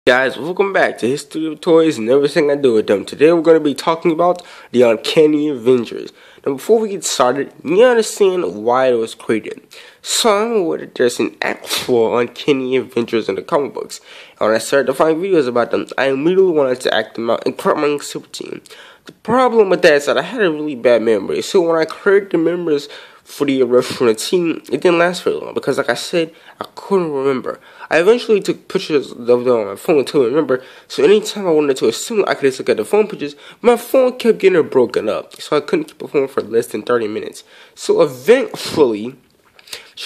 Guys, welcome back to History of Toys and everything I do with them. Today we're going to be talking about the Uncanny Avengers. Now before we get started, you understand why it was created. So I'm aware that there's an actual Uncanny Avengers in the comic books. And when I started to find videos about them, I immediately wanted to act them out and create my own super team. The problem with that is that I had a really bad memory, so when I created the members for the original team, it didn't last very long because, like I said, I couldn't remember. I eventually took pictures of them on my phone to remember, so anytime I wanted to assemble, I could just look at the phone pictures. My phone kept getting broken up, so I couldn't keep a phone for less than 30 minutes. So eventually,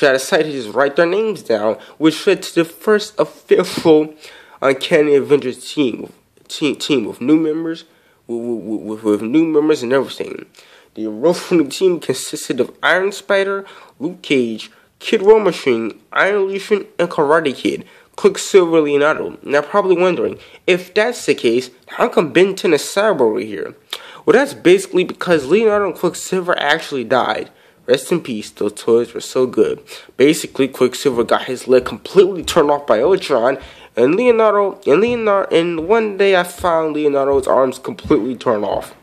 I decided to just write their names down, which led to the first official Uncanny Avengers team with new members, with new members and everything. The original team consisted of Iron Spider, Luke Cage, Kid War Machine, Iron Legion, and Karate Kid, Quicksilver, Leonardo. Now probably wondering, if that's the case, how come Ben 10 is Cyborg here? Well, that's basically because Leonardo and Quicksilver actually died. Rest in peace, those toys were so good. Basically, Quicksilver got his leg completely turned off by Ultron, and one day I found Leonardo's arms completely turned off.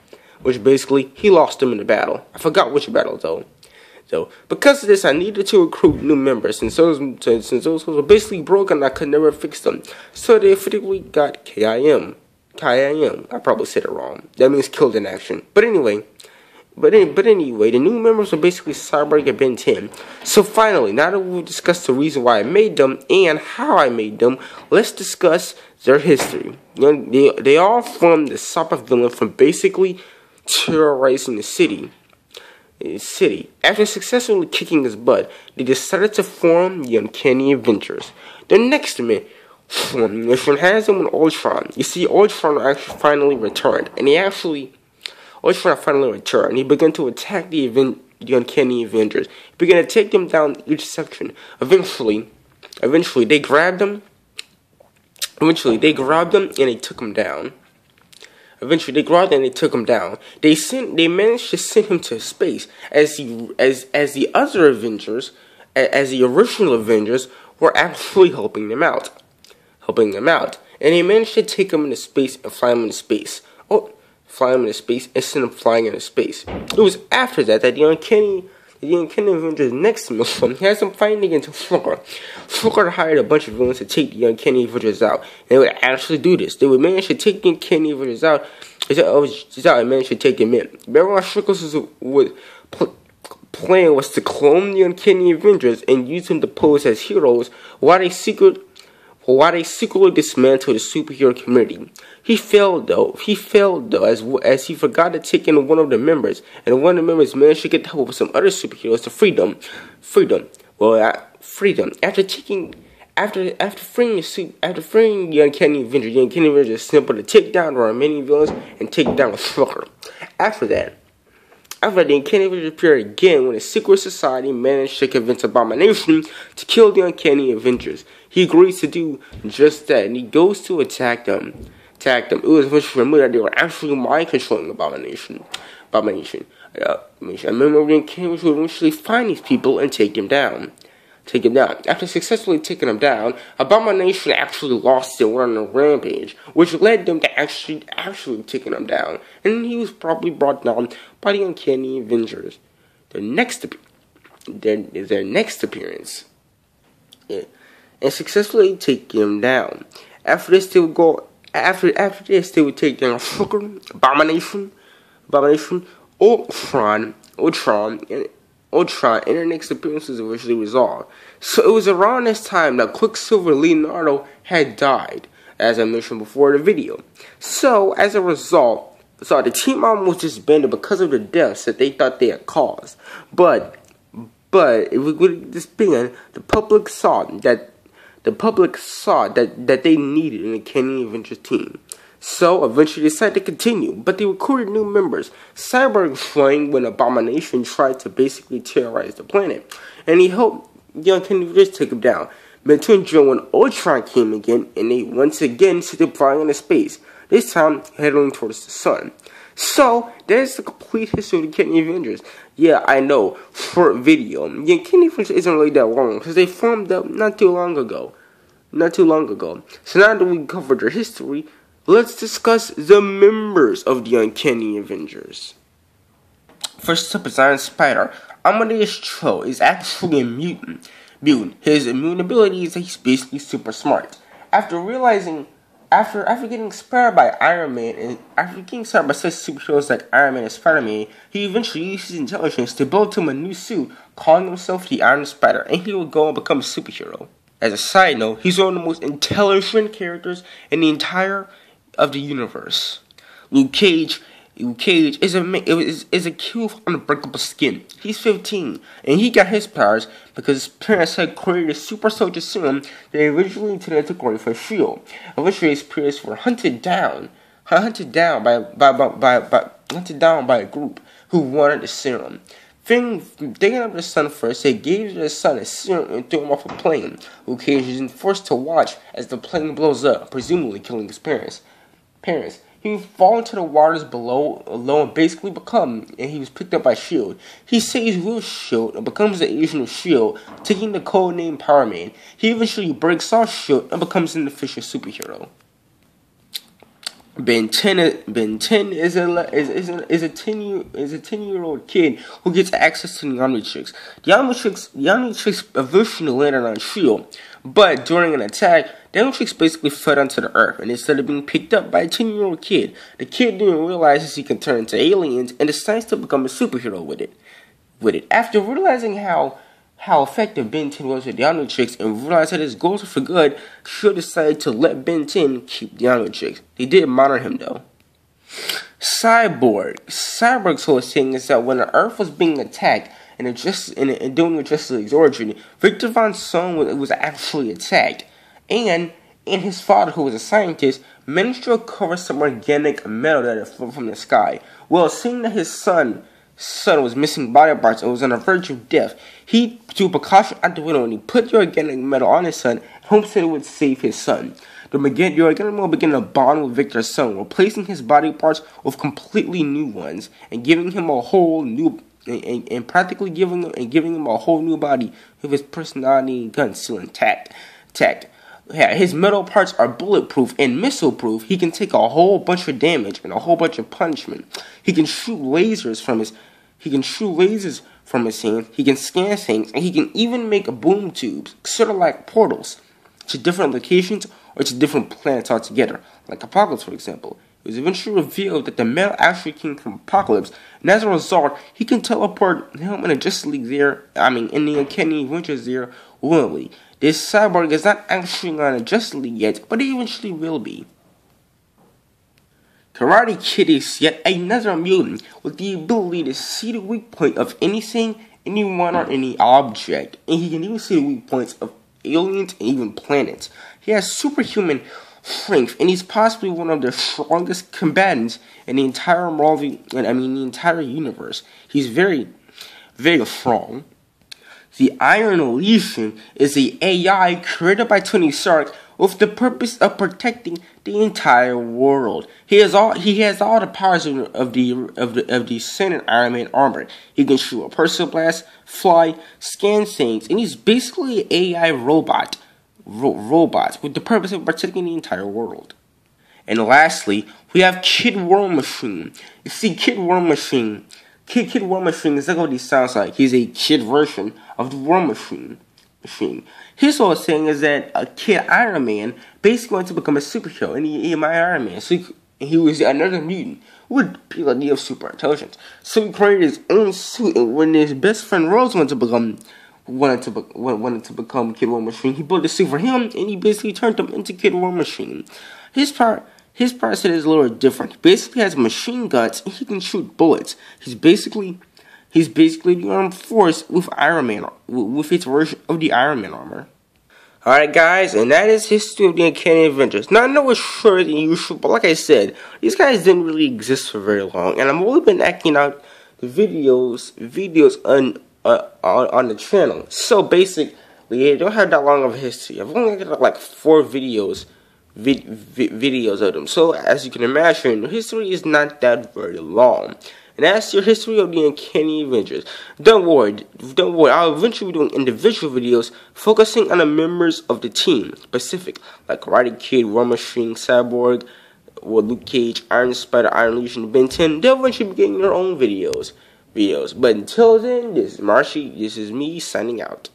Which basically, he lost them in the battle. I forgot which battle though. So, because of this, I needed to recruit new members, since those were basically broken, I could never fix them. So they effectively got KIM. I probably said it wrong. That means killed in action. But anyway, the new members are basically Cyborg and Ben 10. So finally, now that we've discussed the reason why I made them and how I made them, let's discuss their history. They all formed the supervillain from basically terrorizing the city. After successfully kicking his butt, they decided to form the Uncanny Avengers. Their next mission has them with Ultron. You see, Ultron actually finally returned, and he began to attack the Uncanny Avengers. He began to take them down each section. Eventually they grabbed them. And they took him down. They managed to send him to space as the other Avengers, as the original Avengers, were actually helping them out. And they managed to take him into space and fly him into space. And send him flying into space. It was after that the Uncanny Avengers' next mission has them fighting against Fluker. Fluker hired a bunch of villains to take the Uncanny Avengers out. And they would actually do this. They would manage to take the Uncanny Avengers out. And manage to take them in. Baron Fluker's plan was to clone the Uncanny Avengers and use them to pose as heroes while they secretly dismantled the superhero community. He failed though, as he forgot to take in one of the members, and one of the members managed to get the help of some other superheroes to free them. After freeing the Uncanny Avengers is simple to take down the remaining villains and take down Fluker. After the Uncanny Avengers appeared again when the Secret Society managed to convince Abomination to kill the Uncanny Avengers. He agrees to do just that, and he goes to attack them. It was eventually revealed that they were actually mind-controlling Abomination. I remember the Uncanny Avengers would eventually find these people and take them down. After successfully taking them down, Abomination actually lost it on a rampage, which led them to actually taking them down, and he was probably brought down by the Uncanny Avengers. Their next appearance, and successfully take him down. After this, they would take down Fluker, Abomination, Ultron, and their next appearance was eventually resolved. So it was around this time that Quicksilver Leonardo had died, as I mentioned before in the video. So as a result, the team almost disbanded because of the deaths that they thought they had caused. But it was with this being, the public saw that they needed an Uncanny Avengers team. So eventually they decided to continue, but they recruited new members. Cyborg flamed when Abomination tried to basically terrorize the planet, and he helped the Uncanny Avengers take him down. But when Ultron came again, and they once again set them flying into space, this time heading towards the sun. So there's the complete history of the Uncanny Avengers. Yeah, I know, short video. The Uncanny Avengers isn't really that long because they formed up not too long ago. not too long ago. So now that we covered their history, let's discuss the members of the Uncanny Avengers. First up is Iron Spider. Amadeus Cho is actually a mutant. His immune ability is that he's basically super smart. After getting inspired by Iron Man and after getting inspired by such superheroes like Iron Man and Spider-Man, he eventually used his intelligence to build him a new suit, calling himself the Iron Spider, and he would go and become a superhero. As a side note, he's one of the most intelligent characters in the entire of the universe. Luke Cage is a kid with unbreakable skin. He's 15, and he got his powers because his parents had created a super soldier serum that eventually intended to great for S.H.I.E.L.D. Eventually, his parents were hunted down by a group who wanted the serum. Digging up the sun first, they gave the sun a serum and threw him off a plane. Luke Cage is then forced to watch as the plane blows up, presumably killing his parents. He would fall into the waters below and basically and he was picked up by S.H.I.E.L.D. He saves real S.H.I.E.L.D. and becomes the agent of S.H.I.E.L.D., taking the code name Power Man. He eventually breaks off S.H.I.E.L.D. and becomes an official superhero. Ben 10 is a 10-year-old kid who gets access to the Omnitrix. The Omnitrix eventually landed on S.H.I.E.L.D., but during an attack, the Omnitrix basically fell onto the earth, and instead of being picked up by a 10-year-old kid, the kid didn't realize he could turn into aliens and decides to become a superhero with it. After realizing how effective Ben 10 was with the Omnitrix and realized that his goals were for good, S.H.I.E.L.D. decided to let Ben 10 keep the Omnitrix. They did monitor him though. Cyborg's whole thing is that when the Earth was being attacked and during Justice League's origin, Victor Von Sohn was actually attacked, and his father, who was a scientist, managed to recover some organic metal that had fallen from the sky. Well, seeing that his son was missing body parts and was on the verge of death, he threw precaution out the window and he put the organic metal on his son in hopes that it would save his son. The organic metal began to bond with Victor's son, replacing his body parts with completely new ones and giving him a whole new practically giving him a whole new body with his personality and gun still intact. Yeah, his metal parts are bulletproof and missile-proof. He can take a whole bunch of damage and a whole bunch of punishment. He can shoot lasers from his hands. He can scan things, and he can even make boom tubes, sort of like portals, to different locations or to different planets altogether, like Apocalypse, for example. It was eventually revealed that the metal actually came from Apocalypse, and as a result, he can teleport him in the Justice League in the Uncanny Avengers there, willingly. This cyborg is not actually on a Justice League yet, but he eventually will be. Karate Kid is yet another mutant with the ability to see the weak point of anything, anyone, or any object, and he can even see the weak points of aliens and even planets. He has superhuman strength, and he's possibly one of the strongest combatants in the entire entire universe. He's very, very strong. The Iron Legion is the AI created by Tony Stark with the purpose of protecting the entire world. He has all the powers of the standard Iron Man armor. He can shoot a pulsar blast, fly, scan things, and he's basically an AI robots with the purpose of protecting the entire world. And lastly, we have Kid War Machine. You see, Kid War Machine is like what he sounds like. He's a kid version of the War Machine. His whole thing is that a kid Iron Man basically wanted to become a superhero, and he admired Iron Man. So he was another mutant with people that need super intelligence. So he created his own suit, and when his best friend Rose wanted to become Kid War Machine, he built a suit for him, and he basically turned him into Kid War Machine. His power set is a little different. He basically has machine guns, and he can shoot bullets. He's basically the armed force with Iron Man, with its version of the Iron Man armor. Alright guys, and that is history of the Uncanny Avengers. Now I know it's shorter than usual, but like I said, these guys didn't really exist for very long, and I've only been acting out the videos on the channel. So basically, I don't have that long of a history. I've only got like 4 videos of them. So as you can imagine, history is not that very long. and that's your history of the Uncanny Avengers. Don't worry. I'll eventually be doing individual videos focusing on the members of the team, specific, like Karate Kid, War Machine, Cyborg, or Luke Cage, Iron Spider, Iron Legion, Ben 10. They'll eventually be getting their own videos. But until then, this is Marshy. This is me signing out.